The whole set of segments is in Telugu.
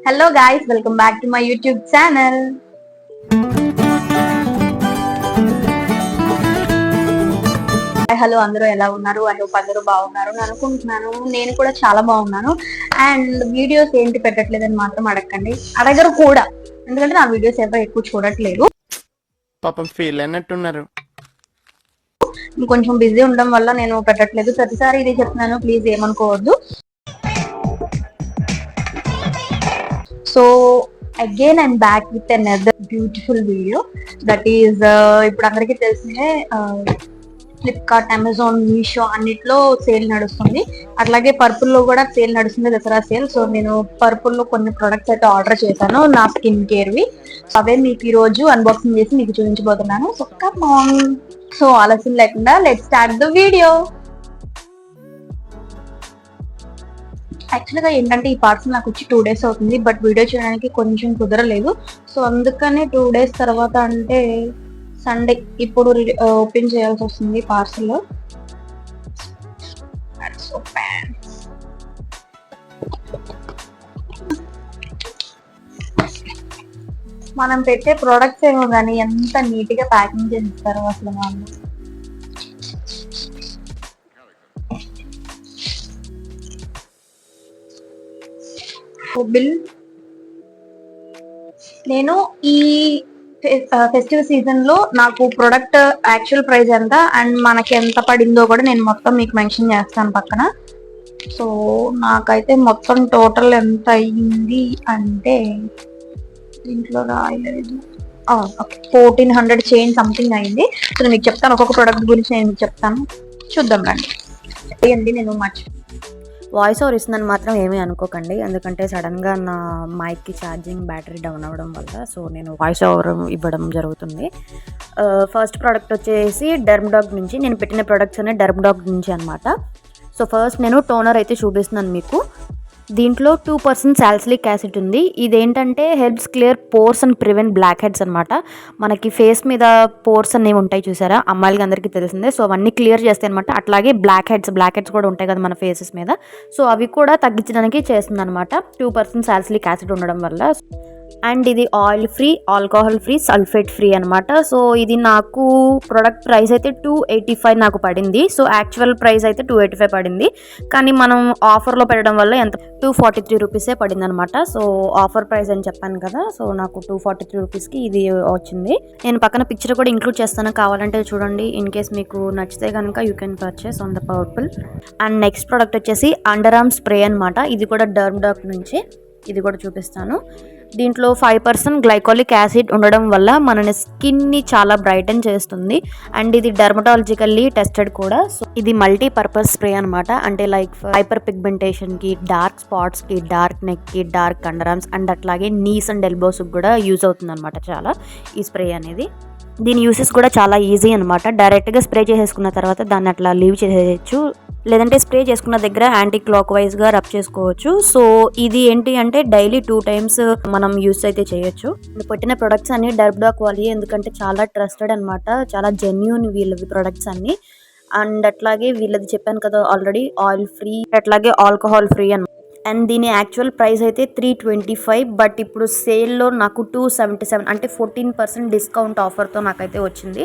Hello guys, welcome back to my YouTube channel. Hello అందరూ ఎలా ఉన్నారు? ఐ హోప్ అందరూ బాగున్నారు అని అనుకుంటున్నాను. నేను కూడా చాలా బాగున్నాను. అండ్ వీడియోస్ ఏంటి పెట్టట్లేదని మాత్రం అడగండి, అడగరు కూడా. ఎందుకంటే నా వీడియోస్ ఎవరు ఎక్కువ చూడట్లేదు. పాపం ఫీల్ అయినట్టున్నారు. కొంచెం బిజీ ఉండడం వల్ల నేను పెట్టట్లేదు. ప్రతిసారి ఇది చెప్తున్నాను, ప్లీజ్ ఏమనుకోవద్దు. So again I'm back with another beautiful video. That is ఇప్పుడు అందరికీ తెలిసిందే, ఫ్లిప్కార్ట్, అమెజాన్, మీషో అన్నిట్లో సేల్ నడుస్తుంది. అట్లాగే పర్పుల్ లో కూడా సేల్ నడుస్తుంది, దసరా సేల్. సో నేను పర్పుల్ లో కొన్ని ప్రొడక్ట్స్ అయితే ఆర్డర్ చేశాను, నా స్కిన్ కేర్ వి. అవే మీకు ఈ రోజు అన్బాక్సింగ్ చేసి మీకు చూపించబోతున్నాను. So come on. సో ఆలస్యం లేకుండా లెట్స్ స్టార్ట్ ద వీడియో. యాక్చువల్గా ఏంటంటే ఈ పార్సల్ నాకు వచ్చి 2 days అవుతుంది, బట్ వీడియో చేయడానికి కొంచెం కుదరలేదు. సో అందుకని 2 days తర్వాత అంటే సండే ఇప్పుడు ఓపెన్ చేయాల్సి వస్తుంది పార్సల్. మనం పెట్టే ప్రొడక్ట్స్ ఏమో కానీ ఎంత నీట్ గా ప్యాకింగ్ చేస్తారు అసలు వాళ్ళు. బిల్ నేను ఈ ఫెస్టివల్ సీజన్ లో నాకు ప్రొడక్ట్ యాక్చువల్ ప్రైస్ ఎంత అండ్ మనకి ఎంత పడిందో కూడా నేను మొత్తం మీకు మెన్షన్ చేస్తాను పక్కన. సో నాకైతే మొత్తం టోటల్ ఎంత అయ్యింది అంటే దీంట్లో రాయలేదు. 1400 చేంజ్ సంథింగ్ అయింది. సో నేను మీకు చెప్తాను, ఒక్కొక్క ప్రొడక్ట్ గురించి నేను మీకు చెప్తాను, చూద్దాం రండి. అండి నేను వాయిస్ ఓవర్ ఇస్తుందని మాత్రం ఏమీ అనుకోకండి, ఎందుకంటే సడన్గా నా మైక్కి ఛార్జింగ్ బ్యాటరీ డౌన్ అవ్వడం వల్ల సో నేను వాయిస్ ఓవర్ ఇవ్వడం జరుగుతుంది. ఫస్ట్ ప్రోడక్ట్ వచ్చేసి డర్మ్డాగ్ నుంచి నేను పెట్టిన ప్రొడక్ట్స్ అనే డర్మ్డాగ్ నుంచి అనమాట. సో ఫస్ట్ నేను టోనర్ అయితే చూపిస్తున్నాను మీకు. దీంట్లో 2% సాలిసిలిక్ యాసిడ్ ఉంది. ఇదేంటంటే helps clear pores and prevent black heads అనమాట. మనకి ఫేస్ మీద పోర్స్ అనేవి ఉంటాయి చూసారా, అమ్మాయిలకి అందరికీ తెలిసిందే. సో అవన్నీ క్లియర్ చేస్తాయి అనమాట. అట్లాగే బ్లాక్ హెడ్స్ కూడా ఉంటాయి కదా మన ఫేసెస్ మీద, సో అవి కూడా తగ్గించడానికి చేస్తుంది అనమాట 2% సాలిసిలిక్ యాసిడ్ ఉండడం వల్ల. అండ్ ఇది oil free, alcohol free, sulphate free అనమాట. సో ఇది నాకు ప్రొడక్ట్ ప్రైస్ అయితే 285 నాకు పడింది. సో యాక్చువల్ ప్రైస్ అయితే 285 పడింది, కానీ మనం ఆఫర్లో పెట్టడం వల్ల ఎంత 243 రూపీసే పడింది అనమాట. సో ఆఫర్ ప్రైస్ అని చెప్పాను కదా, సో నాకు 243 రూపీస్కి ఇది వచ్చింది. నేను పక్కన పిక్చర్ కూడా ఇంక్లూడ్ చేస్తాను, కావాలంటే చూడండి. ఇన్ కేస్ మీకు నచ్చితే కనుక you can purchase on the purple. And next product వచ్చేసి అండర్ ఆర్మ్ స్ప్రే అనమాట. ఇది కూడా డర్మ్డాగ్ నుంచి, ఇది కూడా చూపిస్తాను. దీంట్లో 5% గ్లైకోలిక్ యాసిడ్ ఉండడం వల్ల మన స్కిన్ని చాలా బ్రైటన్ చేస్తుంది. అండ్ ఇది డెర్మటాలజికల్లీ టెస్టెడ్ కూడా. సో ఇది మల్టీపర్పస్ స్ప్రే అనమాట. అంటే లైక్ హైపర్ పిగ్మెంటేషన్కి, డార్క్ స్పాట్స్కి, డార్క్ నెక్కి, డార్క్ అండర్ ఆర్మ్స్ అండ్ అట్లాగే నీస్ అండ్ ఎల్బోస్కి కూడా యూజ్ అవుతుంది అనమాట చాలా ఈ స్ప్రే అనేది. దీని యూసెస్ కూడా చాలా ఈజీ అనమాట. డైరెక్ట్గా స్ప్రే చేసేసుకున్న తర్వాత దాన్ని అట్లా లీవ్ చేసేయచ్చు, లేదంటే స్ప్రే చేసుకున్న దగ్గర యాంటీ క్లాక్ వైజ్గా రబ్ చేసుకోవచ్చు. సో ఇది ఏంటి అంటే డైలీ 2 times మనం యూస్ అయితే చేయొచ్చు. పెట్టిన ప్రొడక్ట్స్ అన్ని డర్మ్డాగ్ వాళ్ళే, ఎందుకంటే చాలా ట్రస్టెడ్ అనమాట, చాలా జెన్యూన్ వీళ్ళవి ప్రొడక్ట్స్ అన్ని. అండ్ అట్లాగే వీళ్ళది చెప్పాను కదా ఆల్రెడీ, ఆయిల్ ఫ్రీ, అట్లాగే ఆల్కహాల్ ఫ్రీ అనమాట. అండ్ దీని యాక్చువల్ ప్రైస్ అయితే 325, బట్ ఇప్పుడు సేల్లో నాకు 277 అంటే 14% డిస్కౌంట్ ఆఫర్తో నాకైతే వచ్చింది.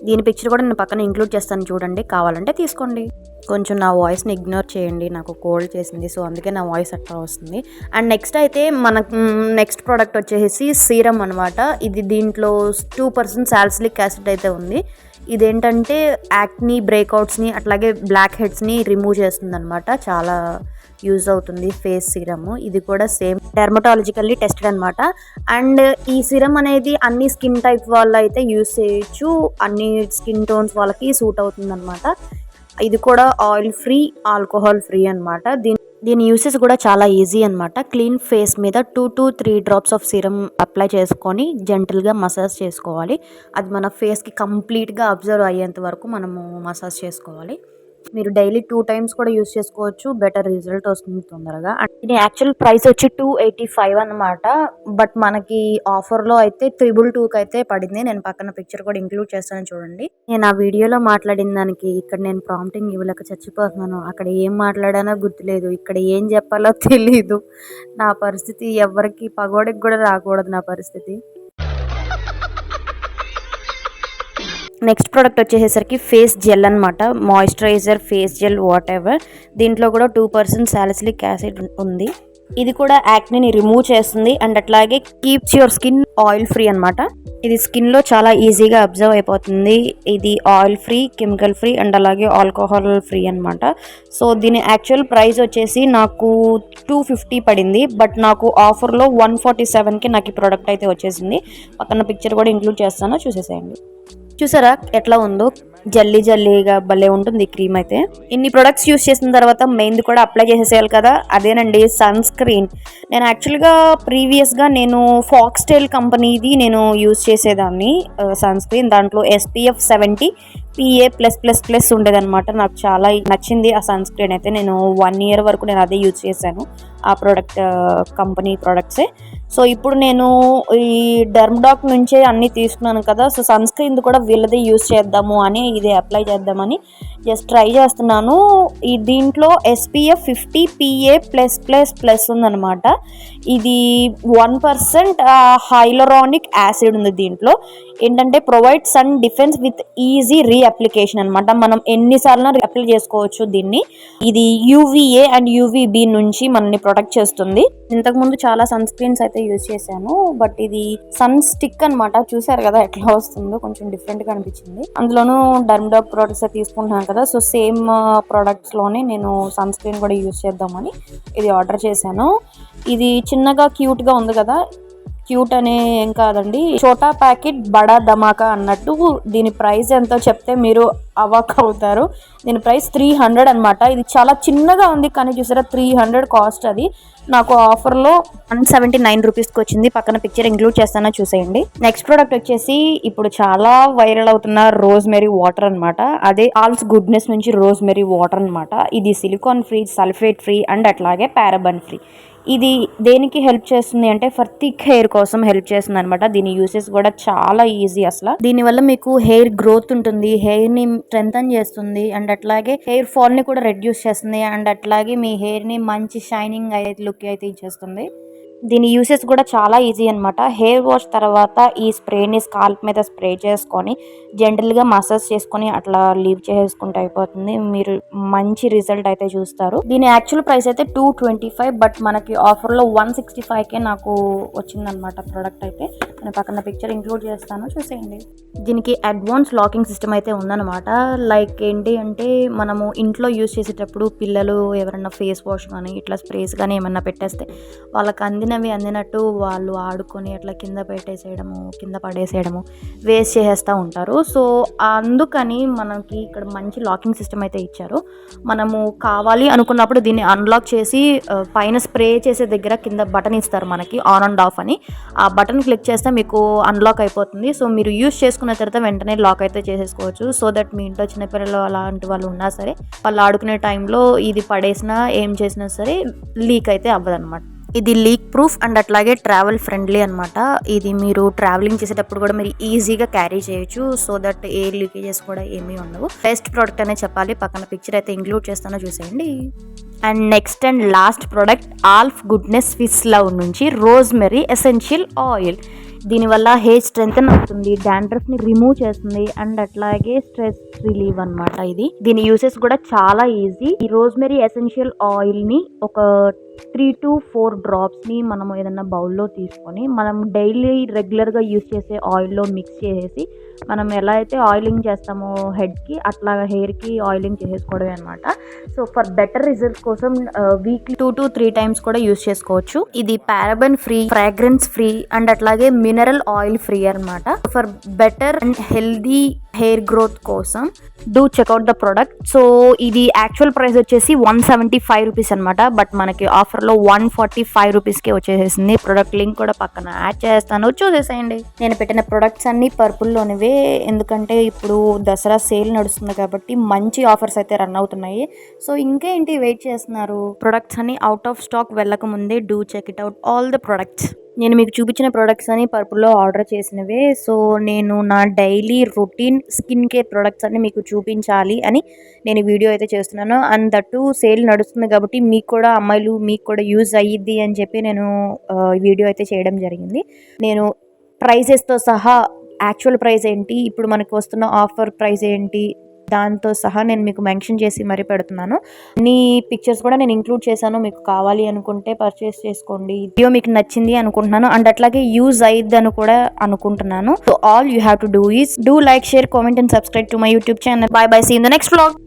దీని పిక్చర్ కూడా నేను పక్కన ఇంక్లూడ్ చేస్తాను, చూడండి, కావాలంటే తీసుకోండి. కొంచెం నా వాయిస్ని ఇగ్నోర్ చేయండి, నాకు కోల్డ్ చేసింది, సో అందుకే నా వాయిస్ అట్లా వస్తుంది. అండ్ నెక్స్ట్ అయితే మనకు నెక్స్ట్ ప్రోడక్ట్ వచ్చేసి సీరం అనమాట. ఇది దీంట్లో 2% సాలిసిలిక్ యాసిడ్ అయితే ఉంది. ఇదేంటంటే యాక్ని, బ్రేక్అవుట్స్ని అట్లాగే బ్లాక్ హెడ్స్ని రిమూవ్ చేస్తుంది అనమాట. చాలా యూజ్ అవుతుంది ఫేస్ సీరమ్. ఇది కూడా సేమ్ డెర్మటాలజికల్లీ టెస్టెడ్ అనమాట. అండ్ ఈ సీరం అనేది అన్ని స్కిన్ టైప్ వాళ్ళు అయితే యూజ్ చేయొచ్చు, అన్ని స్కిన్ టోన్స్ వాళ్ళకి సూట్ అవుతుంది అనమాట. ఇది కూడా ఆయిల్ ఫ్రీ, ఆల్కహాల్ ఫ్రీ అనమాట. దీని యూసెస్ కూడా చాలా ఈజీ అనమాట. క్లీన్ ఫేస్ మీద 2 to 3 drops of serum apply చేసుకొని జెంటల్గా మసాజ్ చేసుకోవాలి. అది మన ఫేస్కి కంప్లీట్గా అబ్జర్వ్ అయ్యేంత వరకు మనము మసాజ్ చేసుకోవాలి. మీరు డైలీ 2 టైమ్స్ కూడా యూస్ చేసుకోవచ్చు. బెటర్ రిజల్ట్ వస్తుంది తొందరగా. దీని యాక్చువల్ ప్రైస్ వచ్చి 285 అనమాట. బట్ మనకి ఆఫర్లో అయితే 222కి అయితే పడింది. నేను పక్కన పిక్చర్ కూడా ఇంక్లూడ్ చేస్తాను చూడండి. నేను ఆ వీడియోలో మాట్లాడిన దానికి ఇక్కడ నేను ప్రాంప్టింగ్ ఇవ్వలేక చచ్చిపోతున్నాను. అక్కడ ఏం మాట్లాడానో గుర్తులేదు, ఇక్కడ ఏం చెప్పాలో తెలీదు. నా పరిస్థితి ఎవరికి పగోడికి కూడా రాకూడదు నా పరిస్థితి. నెక్స్ట్ ప్రోడక్ట్ వచ్చేసరికి ఫేస్ జెల్ అనమాట. Moisturiser, face gel, what ever. దీంట్లో కూడా 2% సాలిసిలిక్ యాసిడ్ ఉంది. ఇది కూడా యాక్నీని రిమూవ్ చేస్తుంది అండ్ అట్లాగే keeps your skin oil free అనమాట. ఇది స్కిన్లో చాలా ఈజీగా అబ్జర్వ్ అయిపోతుంది. ఇది oil free, chemical free and అలాగే ఆల్కహాల్ ఫ్రీ అనమాట. సో దీని యాక్చువల్ ప్రైస్ వచ్చేసి నాకు 250 పడింది. బట్ నాకు ఆఫర్లో 147కి నాకు ఈ ప్రోడక్ట్ అయితే వచ్చేసింది. పక్కన పిక్చర్ కూడా ఇంక్లూడ్ చేస్తాను, చూసేసేయండి. చూసారా ఎట్లా ఉందో, జల్లీ జల్లీగా భలే ఉంటుంది ఈ క్రీమ్ అయితే. ఇన్ని ప్రొడక్ట్స్ యూస్ చేసిన తర్వాత మెయిన్ది కూడా అప్లై చేసేసేయాలి కదా, అదేనండి సన్ స్క్రీన్. నేను యాక్చువల్గా ప్రీవియస్గా నేను ఫాక్స్టైల్ కంపెనీది నేను యూస్ చేసేదాన్ని సన్ స్క్రీన్. దాంట్లో SPF 70 PA+++ ఉండేదన్నమాట. నాకు చాలా నచ్చింది ఆ సన్ స్క్రీన్ అయితే. నేను 1 year వరకు నేను అదే యూజ్ చేశాను, ఆ ప్రోడక్ట్ కంపెనీ ప్రోడక్ట్సే. సో ఇప్పుడు నేను ఈ డెర్మడాక్ నుంచే అన్నీ తీసుకున్నాను కదా, సో సన్ స్క్రీన్ కూడా వీళ్ళదే యూజ్ చేద్దాము అని, ఇది అప్లై చేద్దామని జస్ట్ ట్రై చేస్తున్నాను. ఈ దీంట్లో SPF 50 PA+++ ఉందన్నమాట. ఇది 1% హైలరానిక్ యాసిడ్ ఉంది దీంట్లో. ఏంటంటే provide sun defense with easy reapplication అనమాట. మనం ఎన్నిసార్లు అప్లై చేసుకోవచ్చు దీన్ని. ఇది UVA అండ్ UVB నుంచి మనల్ని ప్రొటెక్ట్ చేస్తుంది. ఇంతకుముందు చాలా సన్ స్క్రీన్స్ అయితే యూజ్ చేశాను, బట్ ఇది సన్ స్టిక్ అనమాట. చూసారు కదా ఎట్లా వస్తుందో, కొంచెం డిఫరెంట్గా అనిపించింది. అందులోనూ డెర్మడాక్ ప్రొడక్ట్స్ తీసుకుంటున్నాను కదా, సో సేమ్ ప్రొడక్ట్స్లోనే నేను సన్ స్క్రీన్ కూడా యూజ్ చేద్దామని ఇది ఆర్డర్ చేశాను. ఇది చిన్నగా క్యూట్గా ఉంది కదా, క్యూట్ అనే ఏం కాదండి, చోటా ప్యాకెట్ బడా ధమాకా అన్నట్టు. దీని ప్రైస్ ఎంతో చెప్తే మీరు అవాక్ అవుతారు. దీని ప్రైస్ 300 అనమాట. ఇది చాలా చిన్నగా ఉంది కానీ చూసారా 300 కాస్ట్. అది నాకు ఆఫర్లో 179 రూపీస్కి వచ్చింది. పక్కన పిక్చర్ ఇంక్లూడ్ చేస్తానో చూసేయండి. నెక్స్ట్ ప్రోడక్ట్ వచ్చేసి ఇప్పుడు చాలా వైరల్ అవుతున్న రోజ్మెరీ వాటర్ అనమాట. అదే ఆల్స్ గుడ్నెస్ నుంచి రోజ్మెరీ వాటర్ అనమాట. ఇది silicon free, sulphate free and అట్లాగే పారాబన్ ఫ్రీ. ఇది దేనికి హెల్ప్ చేస్తుంది అంటే ఫర్ థిక్ హెయిర్ కోసం హెల్ప్ చేస్తుంది అనమాట. దీని యూసెస్ కూడా చాలా ఈజీ. అసలు దీనివల్ల మీకు హెయిర్ గ్రోత్ ఉంటుంది, హెయిర్ ని స్ట్రెంథన్ చేస్తుంది అండ్ అట్లాగే హెయిర్ ఫాల్ ని కూడా రెడ్యూస్ చేస్తుంది అండ్ అట్లాగే మీ హెయిర్ ని మంచి షైనింగ్ అయితే లుక్ అయితే ఇచ్చేస్తుంది. దీని యూసెస్ కూడా చాలా ఈజీ అనమాట. హెయిర్ వాష్ తర్వాత ఈ స్ప్రేని స్కాల్ప్ మీద స్ప్రే చేసుకొని జెంటల్గా మసాజ్ చేసుకొని అట్లా లీవ్ చేసుకుంటే అయిపోతుంది. మీరు మంచి రిజల్ట్ అయితే చూస్తారు. దీని యాక్చువల్ ప్రైస్ అయితే 225, బట్ మనకి ఆఫర్లో 165కే నాకు వచ్చిందనమాట ప్రోడక్ట్ అయితే. నేను పక్కన పిక్చర్ ఇంక్లూడ్ చేస్తాను, చూసేయండి. దీనికి అడ్వాన్స్ లాకింగ్ సిస్టమ్ అయితే ఉందన్నమాట. లైక్ ఏంటి అంటే మనము ఇంట్లో యూజ్ చేసేటప్పుడు పిల్లలు ఎవరైనా ఫేస్ వాష్ కానీ ఇట్లా స్ప్రేస్ కానీ ఏమన్నా పెట్టేస్తే వాళ్ళకి అందినట్టు వాళ్ళు ఆడుకొని అట్లా కింద పెట్టేసేయడము, కింద పడేసేయడము, వేస్ట్ చేసేస్తూ ఉంటారు. సో అందుకని మనకి ఇక్కడ మంచి లాకింగ్ సిస్టమ్ అయితే ఇచ్చారు. మనము కావాలి అనుకున్నప్పుడు దీన్ని అన్లాక్ చేసి పైన స్ప్రే చేసే దగ్గర కింద బటన్ ఇస్తారు మనకి, ఆన్ అండ్ ఆఫ్ అని. ఆ బటన్ క్లిక్ చేస్తే మీకు అన్లాక్ అయిపోతుంది. సో మీరు యూజ్ చేసుకున్న తర్వాత వెంటనే లాక్ అయితే చేసేసుకోవచ్చు. సో దట్ మీ ఇంట్లో చిన్నపిల్లలు అలాంటి వాళ్ళు ఉన్నా సరే వాళ్ళు ఆడుకునే టైంలో ఇది పడేసినా ఏం చేసినా సరే లీక్ అయితే అవ్వదన్నమాట. ఇది లీక్ ప్రూఫ్ అండ్ అట్లాగే ట్రావెల్ ఫ్రెండ్లీ అనమాట. ఇది మీరు ట్రావెలింగ్ చేసేటప్పుడు కూడా మీరు ఈజీగా క్యారీ చేయొచ్చు. సో దట్ ఎయిర్ లీకేజెస్ కూడా ఏమీ ఉండవు. బెస్ట్ ప్రోడక్ట్ అనే చెప్పాలి. పక్కన పిక్చర్ అయితే ఇంక్లూడ్ చేస్తానో చూసేయండి. And next and last product alph goodness with love నుంచి రోజ్మెరీ ఎసెన్షియల్ ఆయిల్. దీనివల్ల హెయిర్ స్ట్రెంథన్ అవుతుంది, డాండ్రఫ్ని రిమూవ్ చేస్తుంది అండ్ అట్లాగే స్ట్రెస్ రిలీవ్ అనమాట. దీని యూసెస్ కూడా చాలా ఈజీ. ఈ రోజ్మెరీ ఎసెన్షియల్ ఆయిల్ని ఒక 3 to 4 డ్రాప్స్ని మనం ఏదన్నా బౌల్లో తీసుకొని మనం డైలీ రెగ్యులర్గా యూజ్ చేసే ఆయిల్లో మిక్స్ చేసేసి మనం ఎలా అయితే ఆయిలింగ్ చేస్తామో హెడ్కి అట్లా హెయిర్కి ఆయిలింగ్ చేసేసుకోవడమే అనమాట. సో ఫర్ బెటర్ రిజల్ట్స్ కోసం వీక్లీ 2 to 3 టైమ్స్ కూడా యూజ్ చేసుకోవచ్చు. ఇది paraben free, fragrance free and అట్లాగే మినరల్ ఆయిల్ ఫ్రీ అనమాట. For better and healthy hair growth కోసం do check out the product. So ఇది యాక్చువల్ ప్రైస్ వచ్చేసి 175 రూపీస్ అనమాట. బట్ మనకి ఆఫర్లో 145 రూపీస్కే వచ్చేసేసింది. ప్రొడక్ట్ లింక్ కూడా పక్కన యాడ్ చేస్తాను, చూసేసేయండి. నేను పెట్టిన ప్రొడక్ట్స్ అన్ని పర్పుల్లోనివే. ఇవే, ఎందుకంటే ఇప్పుడు దసరా సేల్ నడుస్తుంది కాబట్టి మంచి ఆఫర్స్ అయితే రన్ అవుతున్నాయి. సో ఇంకేంటి వెయిట్ చేస్తున్నారు? ప్రొడక్ట్స్ అని అవుట్ ఆఫ్ స్టాక్ వెళ్ళక ముందే do check it out all the products. నేను మీకు చూపించిన ప్రొడక్ట్స్ అని పర్పుల్లో ఆర్డర్ చేసినవే. సో నేను నా daily routine skin care products అన్ని మీకు చూపించాలి అని నేను వీడియో అయితే చేస్తున్నాను. అండ్ దట్టు సేల్ నడుస్తుంది కాబట్టి మీకు కూడా అమ్మాయిలు మీకు కూడా యూజ్ అయ్యిద్ది అని చెప్పి నేను వీడియో అయితే చేయడం జరిగింది. నేను ప్రైజెస్తో సహా యాక్చువల్ ప్రైస్ ఏంటి, ఇప్పుడు మనకు వస్తున్న ఆఫర్ ప్రైస్ ఏంటి, దాంతో సహా నేను మీకు మెన్షన్ చేసి మరీ పెడుతున్నాను. అన్ని పిక్చర్స్ కూడా నేను ఇంక్లూడ్ చేశాను. మీకు కావాలి అనుకుంటే పర్చేస్ చేసుకోండి. వీడియో మీకు నచ్చింది అనుకుంటున్నాను అండ్ అట్లాగే యూజ్ అయ్యిద్దని కూడా అనుకుంటున్నాను. So all you have to do is do like, share, comment and subscribe to my YouTube channel. Bye bye, see in the next vlog.